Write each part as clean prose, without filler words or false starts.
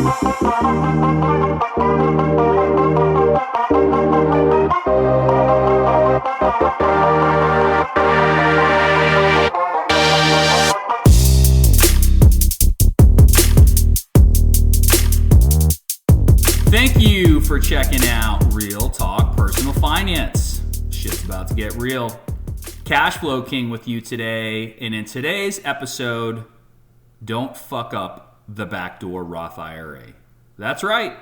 Thank you for checking out Real Talk Personal Finance. Shit's about to get real. Cash Flow King with you today. And in today's episode, don't fuck up the Backdoor Roth IRA. That's right.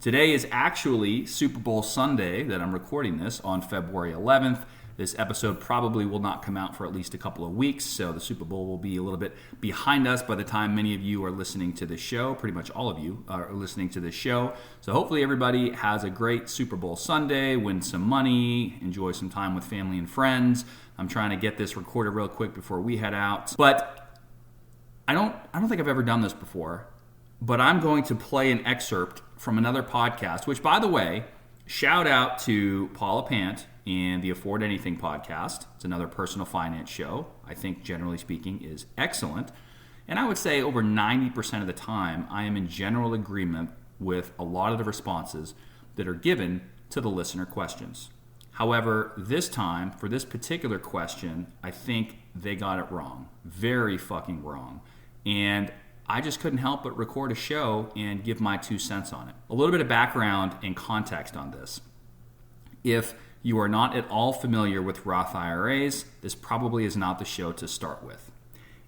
Today is actually Super Bowl Sunday that I'm recording this on February 11th. This episode probably will not come out for at least a couple of weeks, so the Super Bowl will be a little bit behind us by the time many of you are listening to this show. Pretty much all of you are listening to this show. So hopefully everybody has a great Super Bowl Sunday, win some money, enjoy some time with family and friends. I'm trying to get this recorded real quick before we head out. But I don't think I've ever done this before, but I'm going to play an excerpt from another podcast, which, by the way, shout out to Paula Pant and the Afford Anything podcast. It's another personal finance show. I think, generally speaking, is excellent. And I would say over 90% of the time, I am in general agreement with a lot of the responses that are given to the listener questions. However, this time, for this particular question, I think they got it wrong. Very fucking wrong. And I just couldn't help but record a show and give my 2 cents on it. A little bit of background and context on this. If you are not at all familiar with Roth IRAs, this probably is not the show to start with.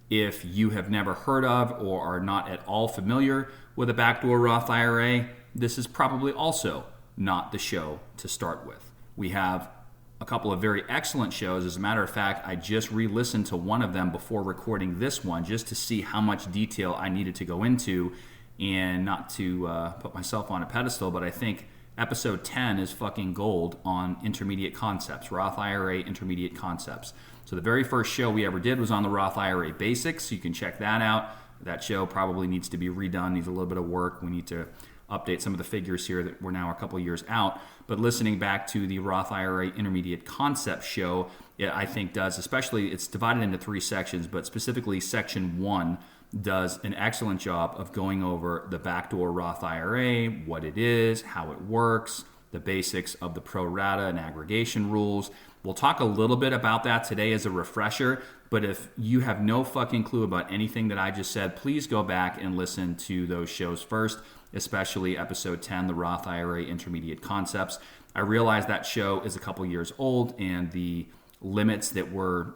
If you have never heard of or are not at all familiar with a Backdoor Roth IRA, this is probably also not the show to start with. We have a couple of very excellent shows. As a matter of fact, I just re-listened to one of them before recording this one just to see how much detail I needed to go into, and not to put myself on a pedestal, but I think episode 10 is fucking gold on intermediate concepts, Roth IRA intermediate concepts. So the very first show we ever did was on the Roth IRA basics. You can check that out. That show probably needs to be redone, needs a little bit of work. We need to update some of the figures here that we're now a couple years out. But listening back to the Roth IRA intermediate concept show, I think does, especially, it's divided into 3 sections, but specifically section 1 does an excellent job of going over the Backdoor Roth IRA, what it is, how it works, the basics of the pro rata and aggregation rules. We'll talk a little bit about that today as a refresher, but if you have no fucking clue about anything that I just said, please go back and listen to those shows first, especially episode 10, the Roth IRA intermediate concepts. I realize that show is a couple years old, and the limits that were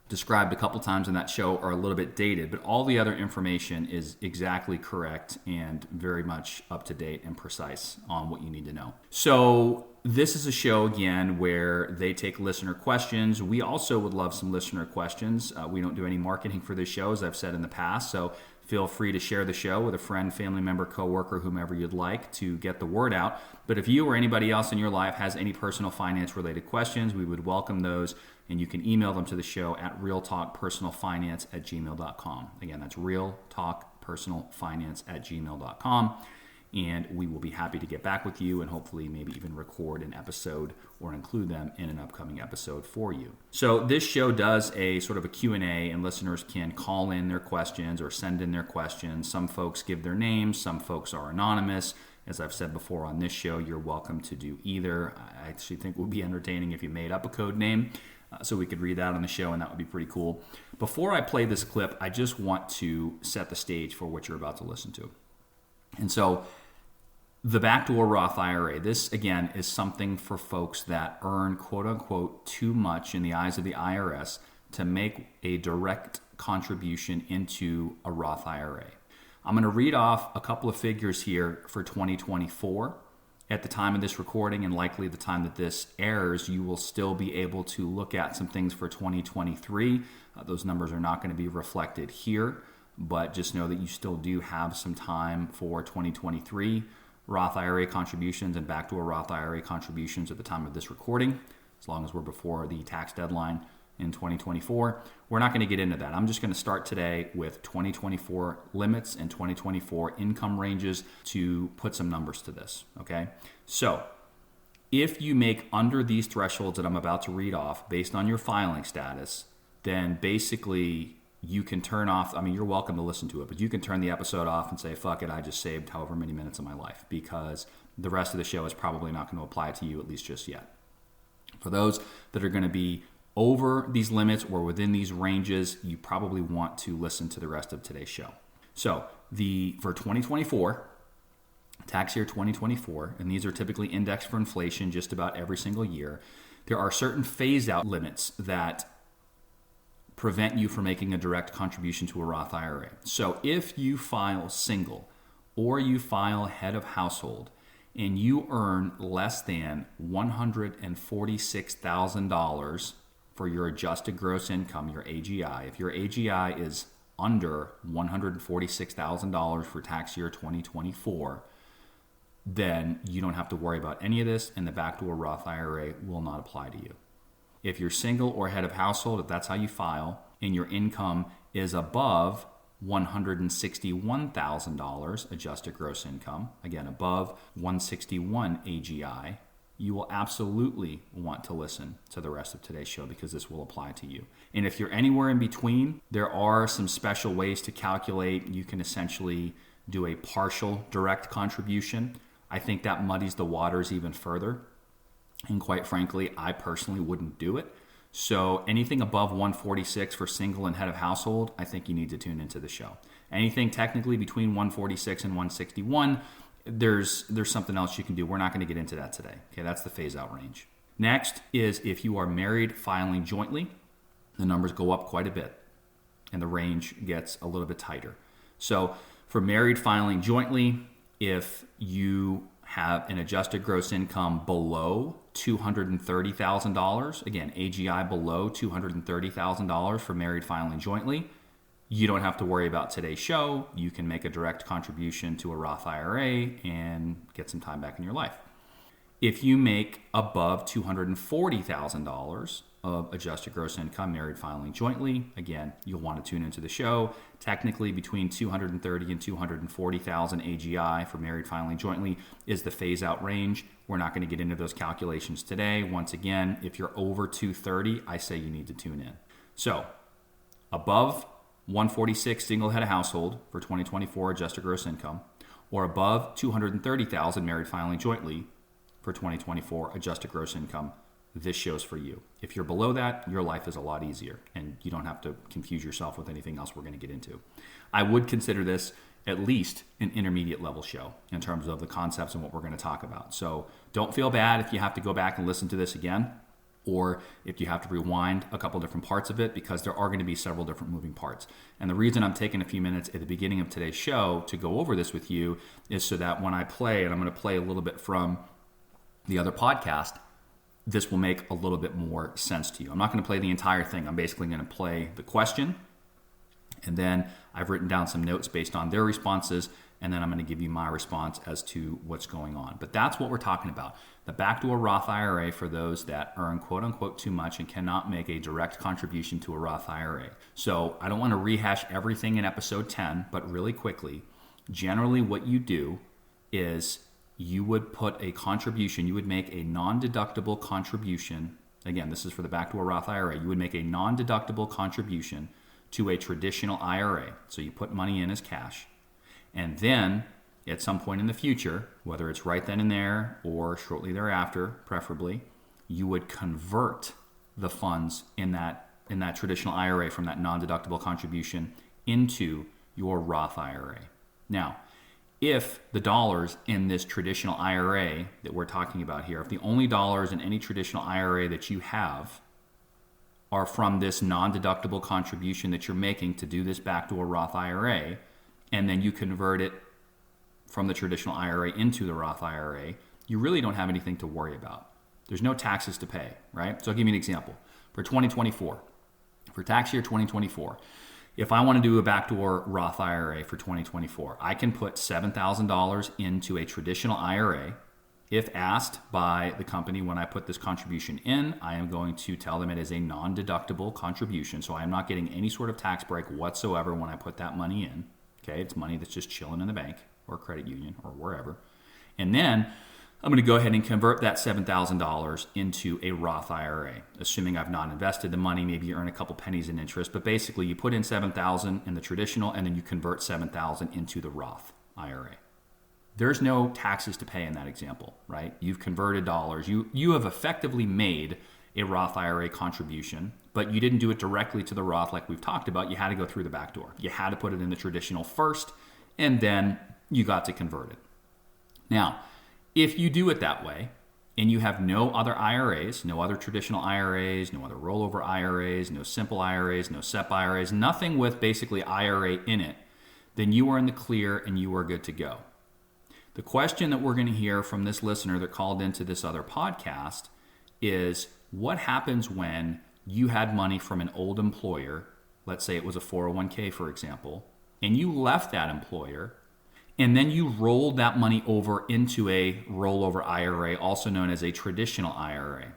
described a couple times in that show are a little bit dated, but all the other information is exactly correct and very much up to date and precise on what you need to know. So this is a show, again, where they take listener questions. We also would love some listener questions. We don't do any marketing for this show, as I've said in the past, so feel free to share the show with a friend, family member, coworker, whomever you'd like to get the word out. But if you or anybody else in your life has any personal finance related questions, we would welcome those, and you can email them to the show at realtalkpersonalfinance@gmail.com. Again, that's realtalkpersonalfinance@gmail.com. And we will be happy to get back with you and hopefully maybe even record an episode or include them in an upcoming episode for you. So this show does a sort of a Q&A, and listeners can call in their questions or send in their questions. Some folks give their names, some folks are anonymous. As I've said before on this show, you're welcome to do either. I actually think it would be entertaining if you made up a code name so we could read that on the show, and that would be pretty cool. Before I play this clip, I just want to set the stage for what you're about to listen to. And so the Backdoor Roth IRA, this again is something for folks that earn quote unquote too much in the eyes of the IRS to make a direct contribution into a Roth IRA. I'm going to read off a couple of figures here for 2024. At the time of this recording, and likely the time that this airs, you will still be able to look at some things for 2023. Those numbers are not going to be reflected here, but just know that you still do have some time for 2023 Roth IRA contributions and Backdoor Roth IRA contributions at the time of this recording, as long as we're before the tax deadline in 2024. We're not going to get into that. I'm just going to start today with 2024 limits and 2024 income ranges to put some numbers to this, okay? So if you make under these thresholds that I'm about to read off based on your filing status, then basically you can turn off, you're welcome to listen to it, but you can turn the episode off and say, fuck it, I just saved however many minutes of my life, because the rest of the show is probably not going to apply to you, at least just yet. For those that are going to be over these limits or within these ranges, you probably want to listen to the rest of today's show. So for 2024, tax year 2024, and these are typically indexed for inflation just about every single year, there are certain phase-out limits that prevent you from making a direct contribution to a Roth IRA. So if you file single or you file head of household and you earn less than $146,000 for your adjusted gross income, your AGI, if your AGI is under $146,000 for tax year 2024, then you don't have to worry about any of this, and the Backdoor Roth IRA will not apply to you. If you're single or head of household, if that's how you file, and your income is above $161,000 adjusted gross income, again, above 161 AGI, you will absolutely want to listen to the rest of today's show, because this will apply to you. And if you're anywhere in between, there are some special ways to calculate. You can essentially do a partial direct contribution. I think that muddies the waters even further. And quite frankly, I personally wouldn't do it. So anything above 146 for single and head of household, I think you need to tune into the show. Anything technically between 146 and 161, there's something else you can do. We're not going to get into that today. Okay, that's the phase out range. Next is if you are married filing jointly, the numbers go up quite a bit and the range gets a little bit tighter. So for married filing jointly, if you have an adjusted gross income below $230,000, again, AGI below $230,000 for married filing jointly, you don't have to worry about today's show. You can make a direct contribution to a Roth IRA and get some time back in your life. If you make above $240,000 of adjusted gross income married filing jointly, again, you'll want to tune into the show. Technically, between $230,000 and $240,000 AGI for married filing jointly is the phase out range. We're not going to get into those calculations today. Once again, if you're over $230,000, I say you need to tune in. So above 146 single head of household for 2024 adjusted gross income, or above 230,000 married filing jointly for 2024 adjusted gross income, this show's for you. If you're below that, your life is a lot easier and you don't have to confuse yourself with anything else we're going to get into. I would consider this at least an intermediate level show in terms of the concepts and what we're going to talk about. So don't feel bad if you have to go back and listen to this again, or if you have to rewind a couple different parts of it, because there are going to be several different moving parts. And the reason I'm taking a few minutes at the beginning of today's show to go over this with you is so that when I play, and I'm going to play a little bit from the other podcast, this will make a little bit more sense to you. I'm not going to play the entire thing. I'm basically going to play the question, and then I've written down some notes based on their responses, and then I'm going to give you my response as to what's going on. But that's what we're talking about. The Backdoor Roth IRA for those that earn quote unquote too much and cannot make a direct contribution to a Roth IRA. So I don't want to rehash everything in episode 10, but really quickly, generally what you do is you would put a contribution, you would make a non-deductible contribution. Again, this is for the Backdoor Roth IRA. You would make a non-deductible contribution to a traditional IRA. So you put money in as cash. And then at some point in the future, whether it's right then and there or shortly thereafter, preferably, you would convert the funds in that traditional IRA from that non-deductible contribution into your Roth IRA. Now, if the dollars in this traditional IRA that we're talking about here, if the only dollars in any traditional IRA that you have are from this non-deductible contribution that you're making to do this Backdoor Roth IRA, and then you convert it from the traditional IRA into the Roth IRA, you really don't have anything to worry about. There's no taxes to pay, right? So I'll give you an example. For 2024, for tax year 2024, if I want to do a Backdoor Roth IRA for 2024, I can put $7,000 into a traditional IRA. If asked by the company when I put this contribution in, I am going to tell them it is a non-deductible contribution, so I am not getting any sort of tax break whatsoever when I put that money in. Okay, it's money that's just chilling in the bank or credit union or wherever. And then I'm going to go ahead and convert that $7,000 into a Roth IRA, assuming I've not invested the money. Maybe you earn a couple pennies in interest, but basically you put in $7,000 in the traditional, and then you convert $7,000 into the Roth IRA. There's no taxes to pay in that example, right? You've converted dollars. You have effectively made a Roth IRA contribution, but you didn't do it directly to the Roth like we've talked about. You had to go through the back door. You had to put it in the traditional first, and then you got to convert it. Now, if you do it that way, and you have no other IRAs, no other traditional IRAs, no other rollover IRAs, no simple IRAs, no SEP IRAs, nothing with basically IRA in it, then you are in the clear and you are good to go. The question that we're going to hear from this listener that called into this other podcast is, what happens when you had money from an old employer, let's say it was a 401k, for example, and you left that employer, and then you rolled that money over into a rollover IRA, also known as a traditional IRA.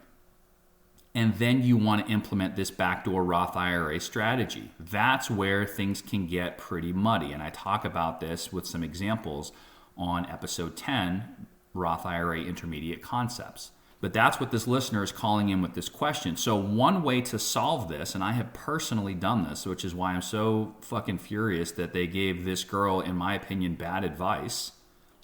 And then you want to implement this backdoor Roth IRA strategy. That's where things can get pretty muddy. And I talk about this with some examples on episode 10, Roth IRA Intermediate Concepts. But that's what this listener is calling in with this question. So one way to solve this, and I have personally done this, which is why I'm so fucking furious that they gave this girl, in my opinion, bad advice,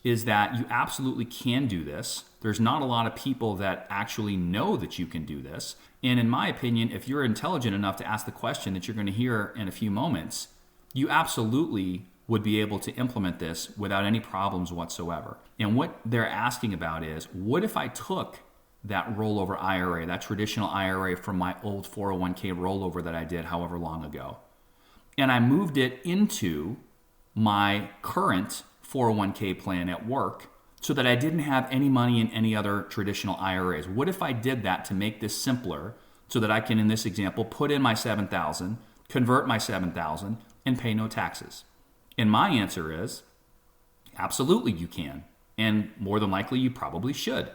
is that you absolutely can do this. There's not a lot of people that actually know that you can do this. And in my opinion, if you're intelligent enough to ask the question that you're going to hear in a few moments, you absolutely would be able to implement this without any problems whatsoever. And what they're asking about is, what if I took that rollover IRA, that traditional IRA from my old 401k rollover that I did however long ago, and I moved it into my current 401k plan at work so that I didn't have any money in any other traditional IRAs? What if I did that to make this simpler so that I can, in this example, put in my $7,000, convert my $7,000, and pay no taxes? And my answer is, absolutely you can. And more than likely, you probably should,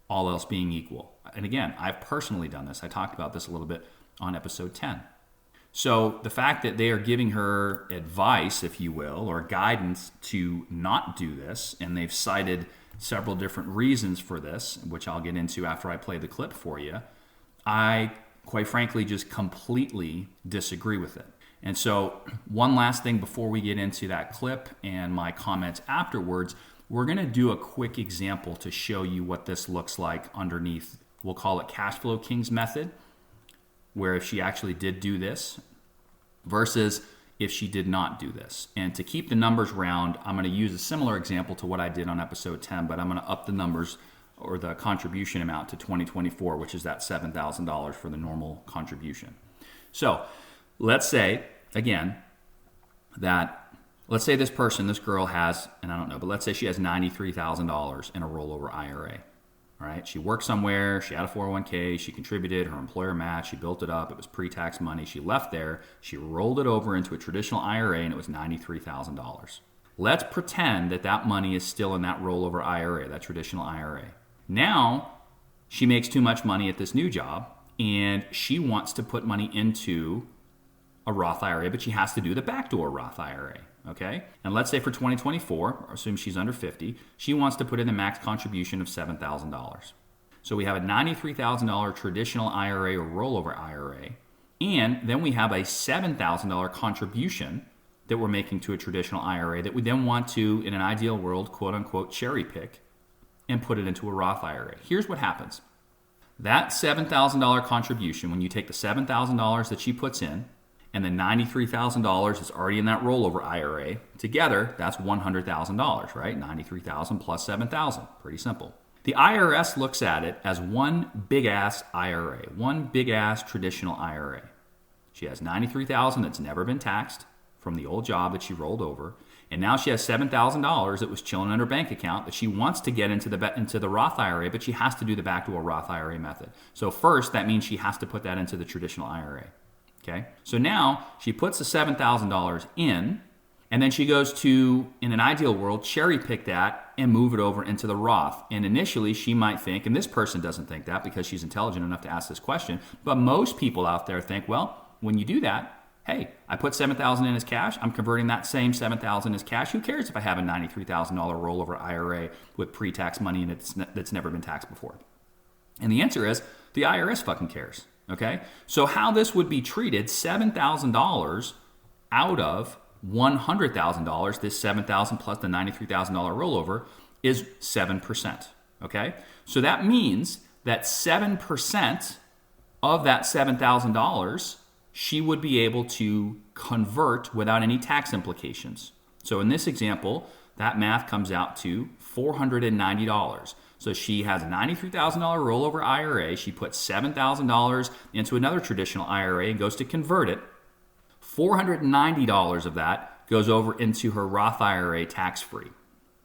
all else being equal. And again, I've personally done this. I talked about this a little bit on episode 10. So the fact that they are giving her advice, if you will, or guidance to not do this, and they've cited several different reasons for this, which I'll get into after I play the clip for you, I, quite frankly, just completely disagree with it. And so one last thing before we get into that clip and my comments afterwards, we're going to do a quick example to show you what this looks like underneath. We'll call it Cash Flow King's method, where if she actually did do this versus if she did not do this. And to keep the numbers round, I'm going to use a similar example to what I did on episode 10, but I'm going to up the numbers or the contribution amount to 2024, which is that $7,000 for the normal contribution. So let's say, again, let's say this person, this girl has, and I don't know, but let's say she has $93,000 in a rollover IRA. All right, she worked somewhere, she had a 401k, she contributed, her employer matched, she built it up, it was pre-tax money, she left there, she rolled it over into a traditional IRA, and it was $93,000. Let's pretend that that money is still in that rollover IRA, that traditional IRA. Now, she makes too much money at this new job, and she wants to put money into a Roth IRA, but she has to do the backdoor Roth IRA. Okay? And let's say for 2024, assume she's under 50, she wants to put in a max contribution of $7,000. So we have a $93,000 traditional IRA or rollover IRA, and then we have a $7,000 contribution that we're making to a traditional IRA that we then want to, in an ideal world, quote unquote, cherry pick and put it into a Roth IRA. Here's what happens. That $7,000 contribution, when you take the $7,000 that she puts in, and the $93,000 is already in that rollover IRA, together, that's $100,000, right? $93,000 plus $7,000, pretty simple. The IRS looks at it as one big-ass IRA, one big-ass traditional IRA. She has $93,000 that's never been taxed from the old job that she rolled over, and now she has $7,000 that was chilling in her bank account that she wants to get into the Roth IRA, but she has to do the backdoor Roth IRA method. So first, that means she has to put that into the traditional IRA. Okay, so now she puts the $7,000 in, and then she goes to, in an ideal world, cherry pick that and move it over into the Roth. And initially she might think, and this person doesn't think that because she's intelligent enough to ask this question, but most people out there think, well, when you do that, Hey, I put $7,000 in as cash. I'm converting that same $7,000 as cash. Who cares if I have a $93,000 rollover IRA with pre-tax money and that's never been taxed before? And the answer is the IRS fucking cares. Okay? So how this would be treated, $7,000 out of $100,000, this $7,000 plus the $93,000 rollover is 7%. Okay? So that means that 7% of that $7,000 she would be able to convert without any tax implications. So in this example, that math comes out to $490. So she has a $93,000 rollover IRA. She puts $7,000 into another traditional IRA and goes to convert it. $490 of that goes over into her Roth IRA tax-free.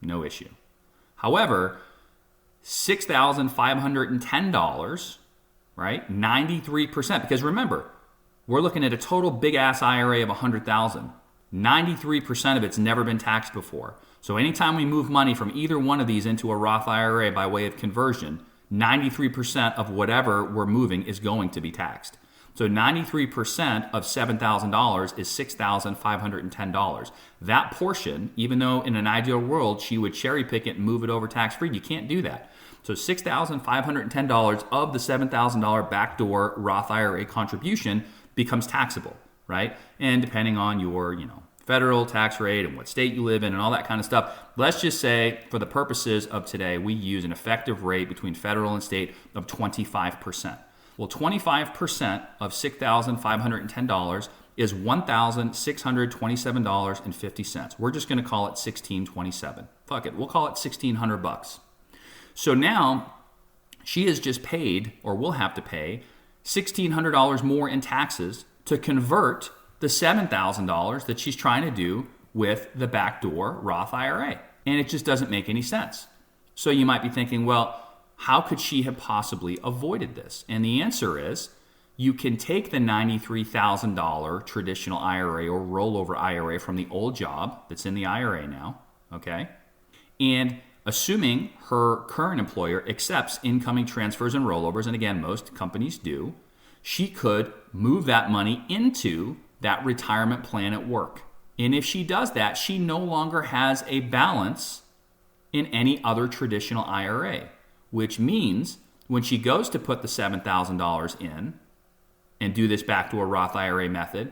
No issue. However, $6,510, right? 93%. Because remember, we're looking at a total big-ass IRA of $100,000. 93% of it's never been taxed before. So anytime we move money from either one of these into a Roth IRA by way of conversion, 93% of whatever we're moving is going to be taxed. So 93% of $7,000 is $6,510. That portion, even though in an ideal world she would cherry pick it and move it over tax-free, you can't do that. So $6,510 of the $7,000 backdoor Roth IRA contribution becomes taxable, right? And depending on your, federal tax rate and what state you live in and all that kind of stuff, let's just say for the purposes of today, we use an effective rate between federal and state of 25%. Well, 25% of $6,510 is $1,627.50. We're just going to call it $1,627. Fuck it, we'll call it $1,600. So now she has just paid, or will have to pay, $1,600 more in taxes to convert the $7,000 that she's trying to do with the backdoor Roth IRA. And it just doesn't make any sense. So you might be thinking, well, how could she have possibly avoided this? And the answer is, you can take the $93,000 traditional IRA or rollover IRA from the old job that's in the IRA now, okay? And assuming her current employer accepts incoming transfers and rollovers, and again, most companies do, she could move that money into that retirement plan at work. And if she does that, she no longer has a balance in any other traditional IRA, which means when she goes to put the $7,000 in and do this backdoor Roth IRA method,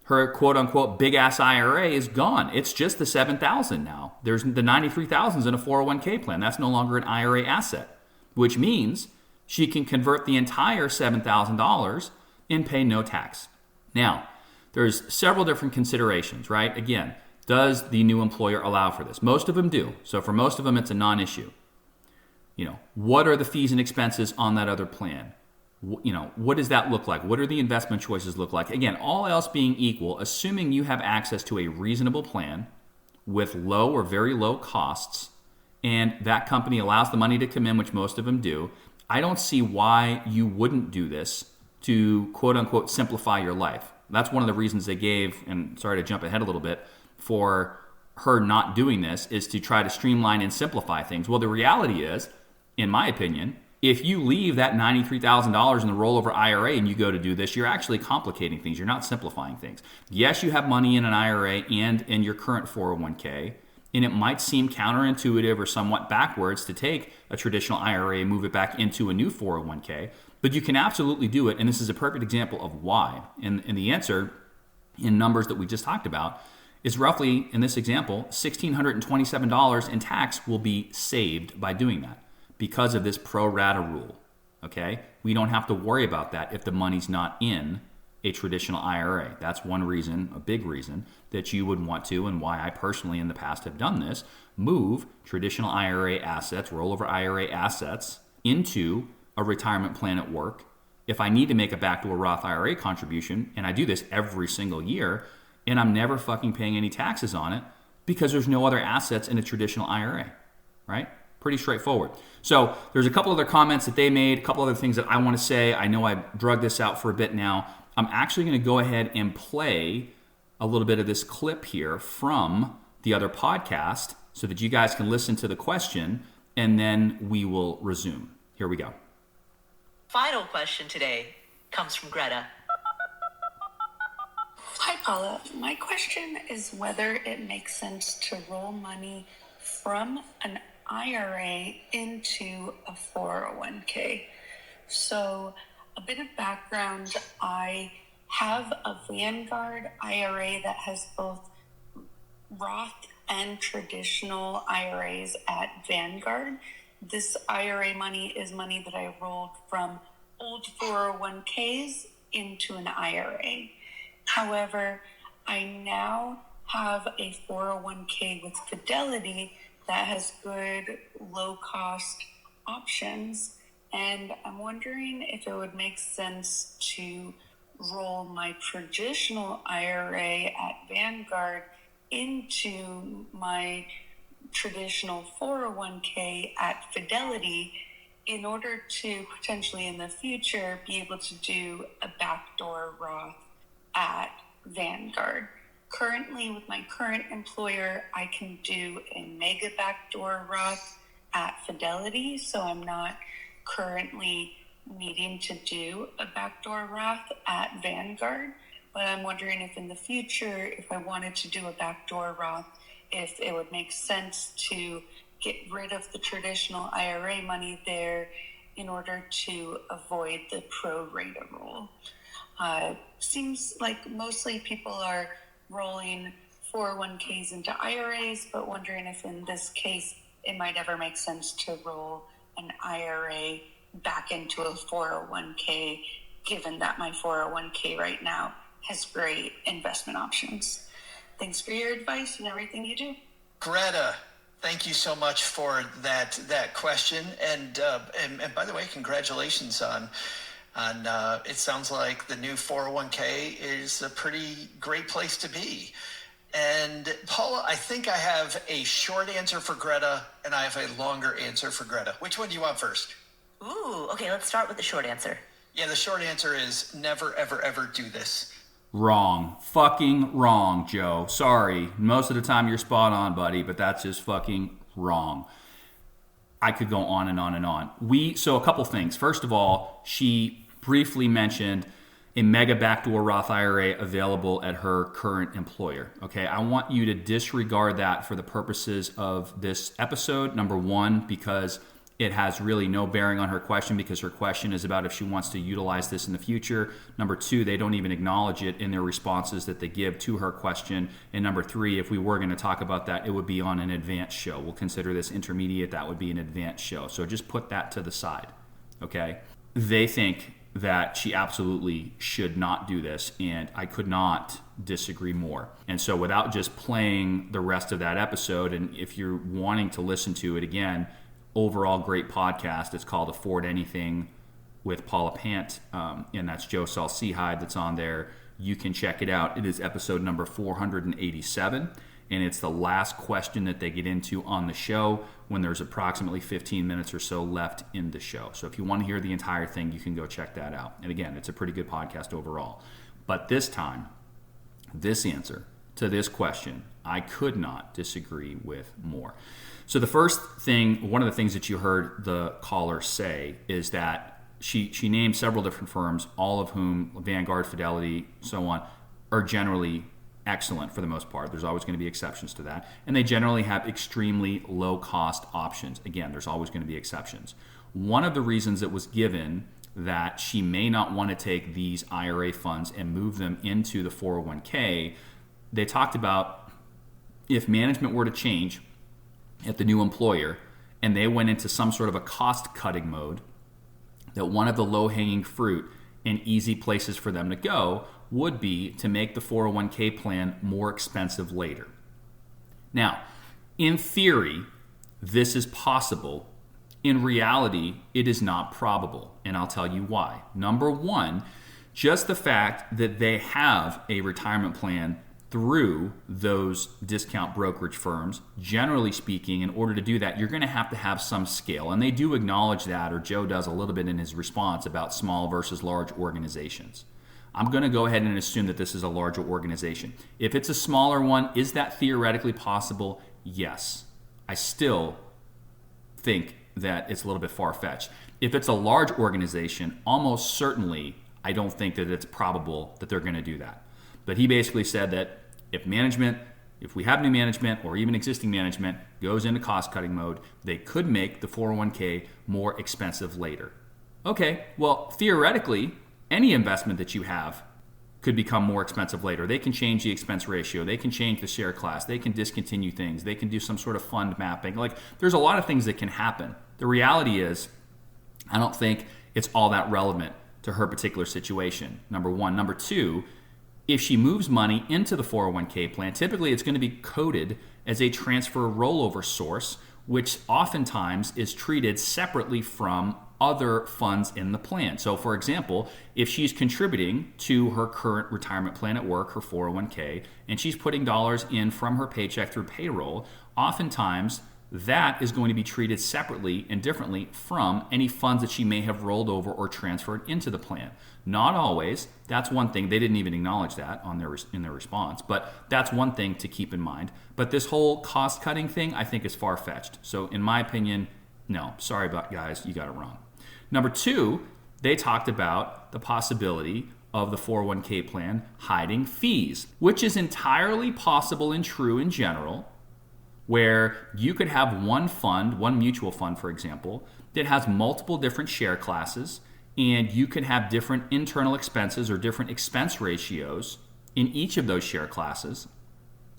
her quote-unquote big-ass IRA is gone. It's just the $7,000 now. There's the $93,000 in a 401k plan. That's no longer an IRA asset, which means she can convert the entire $7,000 and pay no tax. Now, there's several different considerations, right? Again, does the new employer allow for this? Most of them do. So for most of them, it's a non-issue. What are the fees and expenses on that other plan? What does that look like? What do the investment choices look like? Again, all else being equal, assuming you have access to a reasonable plan with low or very low costs, and that company allows the money to come in, which most of them do, I don't see why you wouldn't do this to quote unquote simplify your life. That's one of the reasons they gave, and sorry to jump ahead a little bit, for her not doing this is to try to streamline and simplify things. Well, the reality is, in my opinion, if you leave that $93,000 in the rollover IRA and you go to do this, you're actually complicating things. You're not simplifying things. Yes, you have money in an IRA and in your current 401k, and it might seem counterintuitive or somewhat backwards to take a traditional IRA and move it back into a new 401k, but you can absolutely do it, and this is a perfect example of why. And the answer, in numbers that we just talked about, is roughly, in this example, $1,627 in tax will be saved by doing that because of this pro rata rule, okay? We don't have to worry about that if the money's not in a traditional IRA. That's one reason, a big reason, that you would want to, and why I personally in the past have done this, move traditional IRA assets, rollover IRA assets, into a retirement plan at work. If I need to make a backdoor Roth IRA contribution, and I do this every single year, and I'm never fucking paying any taxes on it because there's no other assets in a traditional IRA, right? Pretty straightforward. So there's a couple other comments that they made, a couple other things that I want to say. I know I drug this out for a bit now. I'm actually going to go ahead and play a little bit of this clip here from the other podcast so that you guys can listen to the question, and then we will resume. Here we go. Final question today comes from Greta. Why Paula, my question is whether it makes sense to roll money from an IRA into a 401k. So, a bit of background, I have a Vanguard IRA that has both Roth and traditional IRAs at Vanguard. This IRA money is money that I rolled from old 401ks into an IRA. However, I now have a 401k with Fidelity that has good low-cost options, and I'm wondering if it would make sense to roll my traditional IRA at Vanguard into my traditional 401k at Fidelity in order to potentially in the future be able to do a backdoor Roth at Vanguard. Currently, with my current employer, I can do a mega backdoor Roth at Fidelity, so I'm not currently needing to do a backdoor Roth at Vanguard. But I'm wondering if in the future, if I wanted to do a backdoor Roth, if it would make sense to get rid of the traditional IRA money there in order to avoid the pro-rata rule. Seems like mostly people are rolling 401ks into IRAs, but wondering if in this case it might ever make sense to roll an IRA back into a 401k, given that my 401k right now has great investment options. Thanks for your advice and everything you do. Greta, thank you so much for that question. And by the way, congratulations on it sounds like the new 401k is a pretty great place to be. And Paula, I think I have a short answer for Greta and I have a longer answer for Greta. Which one do you want first? Ooh, okay, let's start with the short answer. Yeah, the short answer is never, ever, ever do this. Wrong. Fucking wrong, Joe. Sorry. Most of the time you're spot on, buddy, but that's just fucking wrong. I could go on and on and on. So a couple things. First of all, she briefly mentioned a mega backdoor Roth IRA available at her current employer. Okay, I want you to disregard that for the purposes of this episode. Number one, because it has really no bearing on her question, because her question is about if she wants to utilize this in the future. Number two, they don't even acknowledge it in their responses that they give to her question. And number three, if we were going to talk about that, it would be on an advanced show. We'll consider this intermediate. That would be an advanced show. So just put that to the side, okay? They think that she absolutely should not do this, and I could not disagree more. And so without just playing the rest of that episode, and if you're wanting to listen to it again, overall great podcast. It's called Afford Anything with Paula Pant, and that's Joe Saul-Seahide that's on there. You can check it out. It is episode number 487, and it's the last question that they get into on the show when there's approximately 15 minutes or so left in the show. So if you want to hear the entire thing, you can go check that out. And again, it's a pretty good podcast overall. But this time, this answer to this question, I could not disagree with more. So the first thing, one of the things that you heard the caller say is that she named several different firms, all of whom, Vanguard, Fidelity, so on, are generally excellent for the most part. There's always going to be exceptions to that. And they generally have extremely low-cost options. Again, there's always going to be exceptions. One of the reasons it was given that she may not want to take these IRA funds and move them into the 401k, they talked about if management were to change at the new employer and they went into some sort of a cost-cutting mode, that one of the low-hanging fruit and easy places for them to go would be to make the 401k plan more expensive later. Now, in theory, this is possible. In reality, it is not probable, and I'll tell you why. Number one, just the fact that they have a retirement plan through those discount brokerage firms, generally speaking, in order to do that, you're going to have some scale. And they do acknowledge that, or Joe does a little bit in his response about small versus large organizations. I'm going to go ahead and assume that this is a larger organization. If it's a smaller one, is that theoretically possible? Yes. I still think that it's a little bit far-fetched. If it's a large organization, almost certainly I don't think that it's probable that they're going to do that. But he basically said that if we have new management or even existing management goes into cost-cutting mode, they could make the 401k more expensive later. Okay, well, theoretically, any investment that you have could become more expensive later. They can change the expense ratio. They can change the share class. They can discontinue things. They can do some sort of fund mapping. Like, there's a lot of things that can happen. The reality is, I don't think it's all that relevant to her particular situation, number one. Number two, if she moves money into the 401k plan, typically it's going to be coded as a transfer rollover source, which oftentimes is treated separately from other funds in the plan. So for example, if she's contributing to her current retirement plan at work, her 401k, and she's putting dollars in from her paycheck through payroll, oftentimes that is going to be treated separately and differently from any funds that she may have rolled over or transferred into the plan. Not always. That's one thing. They didn't even acknowledge that in their response, but that's one thing to keep in mind. But this whole cost-cutting thing, I think, is far-fetched. So in my opinion, no. Sorry about guys, you got it wrong. Number two, they talked about the possibility of the 401k plan hiding fees, which is entirely possible and true in general, where you could have one fund, one mutual fund, for example, that has multiple different share classes, and you could have different internal expenses or different expense ratios in each of those share classes.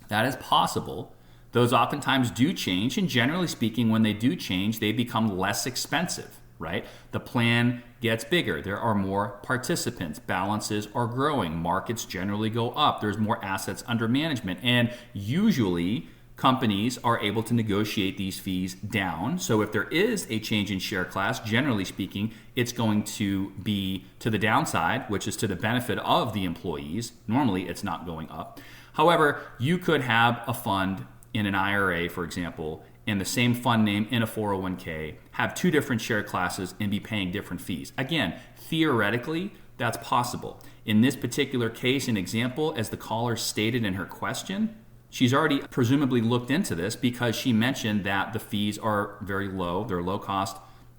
That is possible. Those oftentimes do change, and generally speaking, when they do change, they become less expensive, right? The plan gets bigger. There are more participants. Balances are growing. Markets generally go up. There's more assets under management, and usually companies are able to negotiate these fees down. So if there is a change in share class, generally speaking, it's going to be to the downside, which is to the benefit of the employees. Normally, it's not going up. However, you could have a fund in an IRA, for example, and the same fund name in a 401k, have two different share classes and be paying different fees. Again, theoretically, that's possible. In this particular case and example, as the caller stated in her question, she's already presumably looked into this because she mentioned that the fees are very low. They're low-cost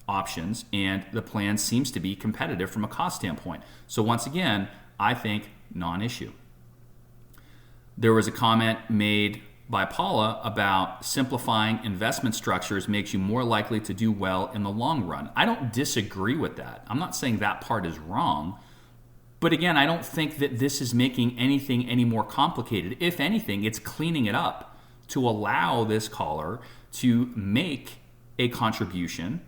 options, and the plan seems to be competitive from a cost standpoint. So once again, I think non-issue. There was a comment made by Paula about simplifying investment structures makes you more likely to do well in the long run. I don't disagree with that. I'm not saying that part is wrong. But again, I don't think that this is making anything any more complicated. If anything, it's cleaning it up to allow this caller to make a contribution,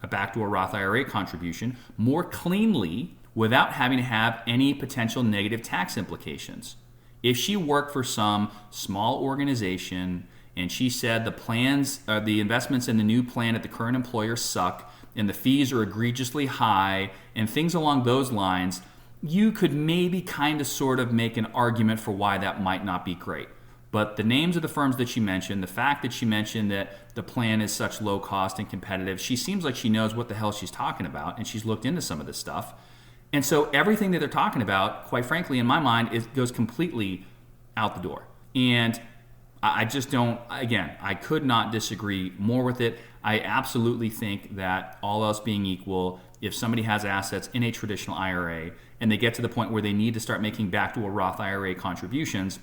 a backdoor Roth IRA contribution, more cleanly without having to have any potential negative tax implications. If she worked for some small organization and she said the investments in the new plan at the current employer suck and the fees are egregiously high and things along those lines, you could maybe kind of sort of make an argument for why that might not be great. But the names of the firms that she mentioned, the fact that she mentioned that the plan is such low cost and competitive, she seems like she knows what the hell she's talking about, and she's looked into some of this stuff. And so everything that they're talking about, quite frankly, in my mind, goes completely out the door. And I just don't, again, I could not disagree more with it. I absolutely think that all else being equal, if somebody has assets in a traditional IRA and they get to the point where they need to start making backdoor Roth IRA contributions,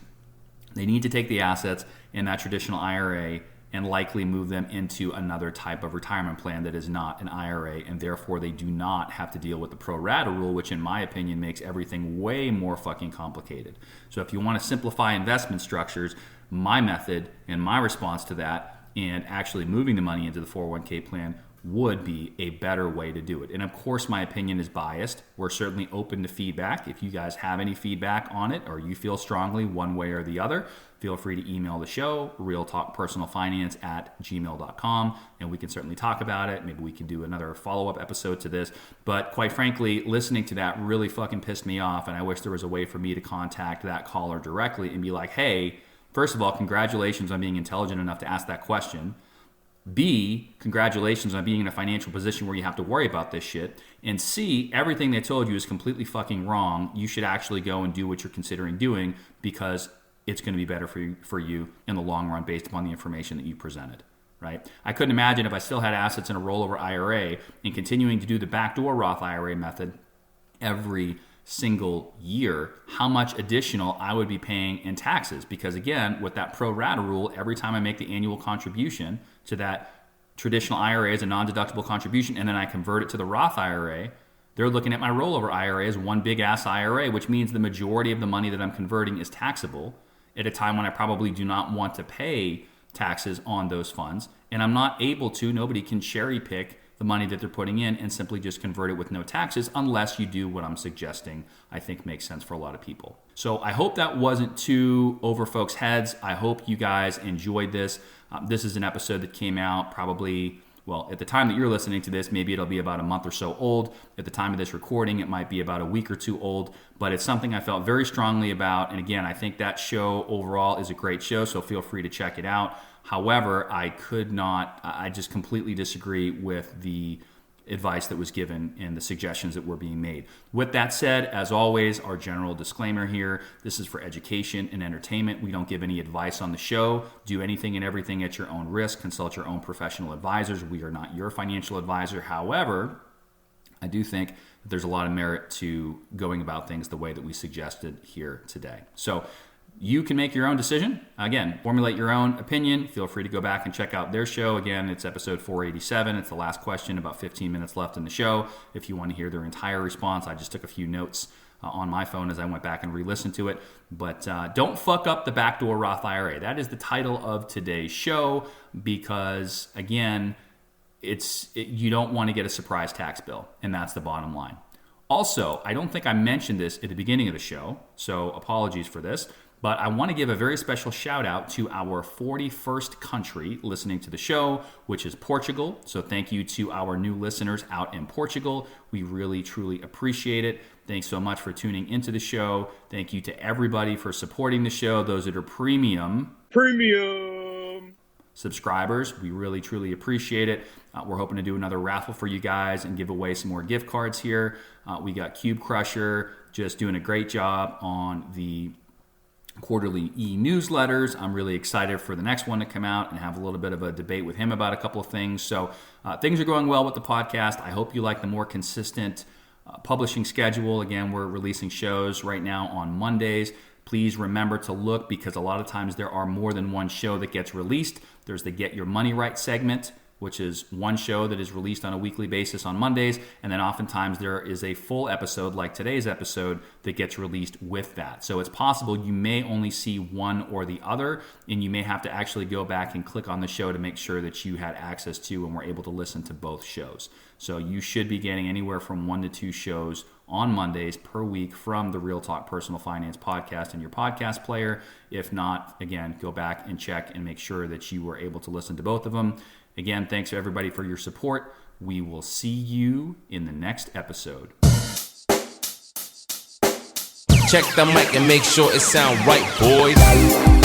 they need to take the assets in that traditional IRA and likely move them into another type of retirement plan that is not an IRA, and therefore they do not have to deal with the pro rata rule, which in my opinion makes everything way more fucking complicated. So if you want to simplify investment structures, my method and my response to that and actually moving the money into the 401k plan would be a better way to do it. And of course, my opinion is biased. We're certainly open to feedback. If you guys have any feedback on it or you feel strongly one way or the other, feel free to email the show, realtalkpersonalfinance@gmail.com, and we can certainly talk about it. Maybe we can do another follow-up episode to this. But quite frankly, listening to that really fucking pissed me off, and I wish there was a way for me to contact that caller directly and be like, hey, first of all, congratulations on being intelligent enough to ask that question. B, congratulations on being in a financial position where you have to worry about this shit. And C, everything they told you is completely fucking wrong. You should actually go and do what you're considering doing because it's going to be better for you in the long run based upon the information that you presented, right? I couldn't imagine if I still had assets in a rollover IRA and continuing to do the backdoor Roth IRA method every single year, how much additional I would be paying in taxes. Because again, with that pro rata rule, every time I make the annual contribution to that traditional IRA as a non-deductible contribution, and then I convert it to the Roth IRA, they're looking at my rollover IRA as one big ass IRA, which means the majority of the money that I'm converting is taxable at a time when I probably do not want to pay taxes on those funds. And I'm not able to, nobody can cherry pick the money that they're putting in and simply just convert it with no taxes unless you do what I'm suggesting. I think makes sense for a lot of people. So I hope that wasn't too over folks' heads. I hope you guys enjoyed this. This is an episode that came out probably, well, at the time that you're listening to this, maybe it'll be about a month or so old. At the time of this recording, it might be about a week or two old, but it's something I felt very strongly about. And again, I think that show overall is a great show, so feel free to check it out. However, I just completely disagree with the advice that was given and the suggestions that were being made. With that said, as always, our general disclaimer here, this is for education and entertainment. We don't give any advice on the show. Do anything and everything at your own risk. Consult your own professional advisors. We are not your financial advisor. However, I do think that there's a lot of merit to going about things the way that we suggested here today. So you can make your own decision. Again, formulate your own opinion. Feel free to go back and check out their show. Again, it's episode 487. It's the last question, about 15 minutes left in the show. If you want to hear their entire response, I just took a few notes on my phone as I went back and re-listened to it. But don't fuck up the Backdoor Roth IRA. That is the title of today's show because, again, you don't want to get a surprise tax bill, and that's the bottom line. Also, I don't think I mentioned this at the beginning of the show, so apologies for this. But I want to give a very special shout out to our 41st country listening to the show, which is Portugal. So thank you to our new listeners out in Portugal. We really, truly appreciate it. Thanks so much for tuning into the show. Thank you to everybody for supporting the show. Those that are premium subscribers, we really, truly appreciate it. We're hoping to do another raffle for you guys and give away some more gift cards here. We got Cube Crusher just doing a great job on the quarterly e-newsletters. I'm really excited for the next one to come out and have a little bit of a debate with him about a couple of things. So things are going well with the podcast. I hope you like the more consistent publishing schedule. Again, we're releasing shows right now on Mondays. Please remember to look because a lot of times there are more than one show that gets released. There's the Get Your Money Right segment, which is one show that is released on a weekly basis on Mondays. And then oftentimes there is a full episode like today's episode that gets released with that. So it's possible you may only see one or the other, and you may have to actually go back and click on the show to make sure that you had access to and were able to listen to both shows. So you should be getting anywhere from 1 to 2 shows on Mondays per week from the Real Talk Personal Finance podcast in your podcast player. If not, again, go back and check and make sure that you were able to listen to both of them. Again, thanks everybody for your support. We will see you in the next episode. Check the mic and make sure it sound right, boys.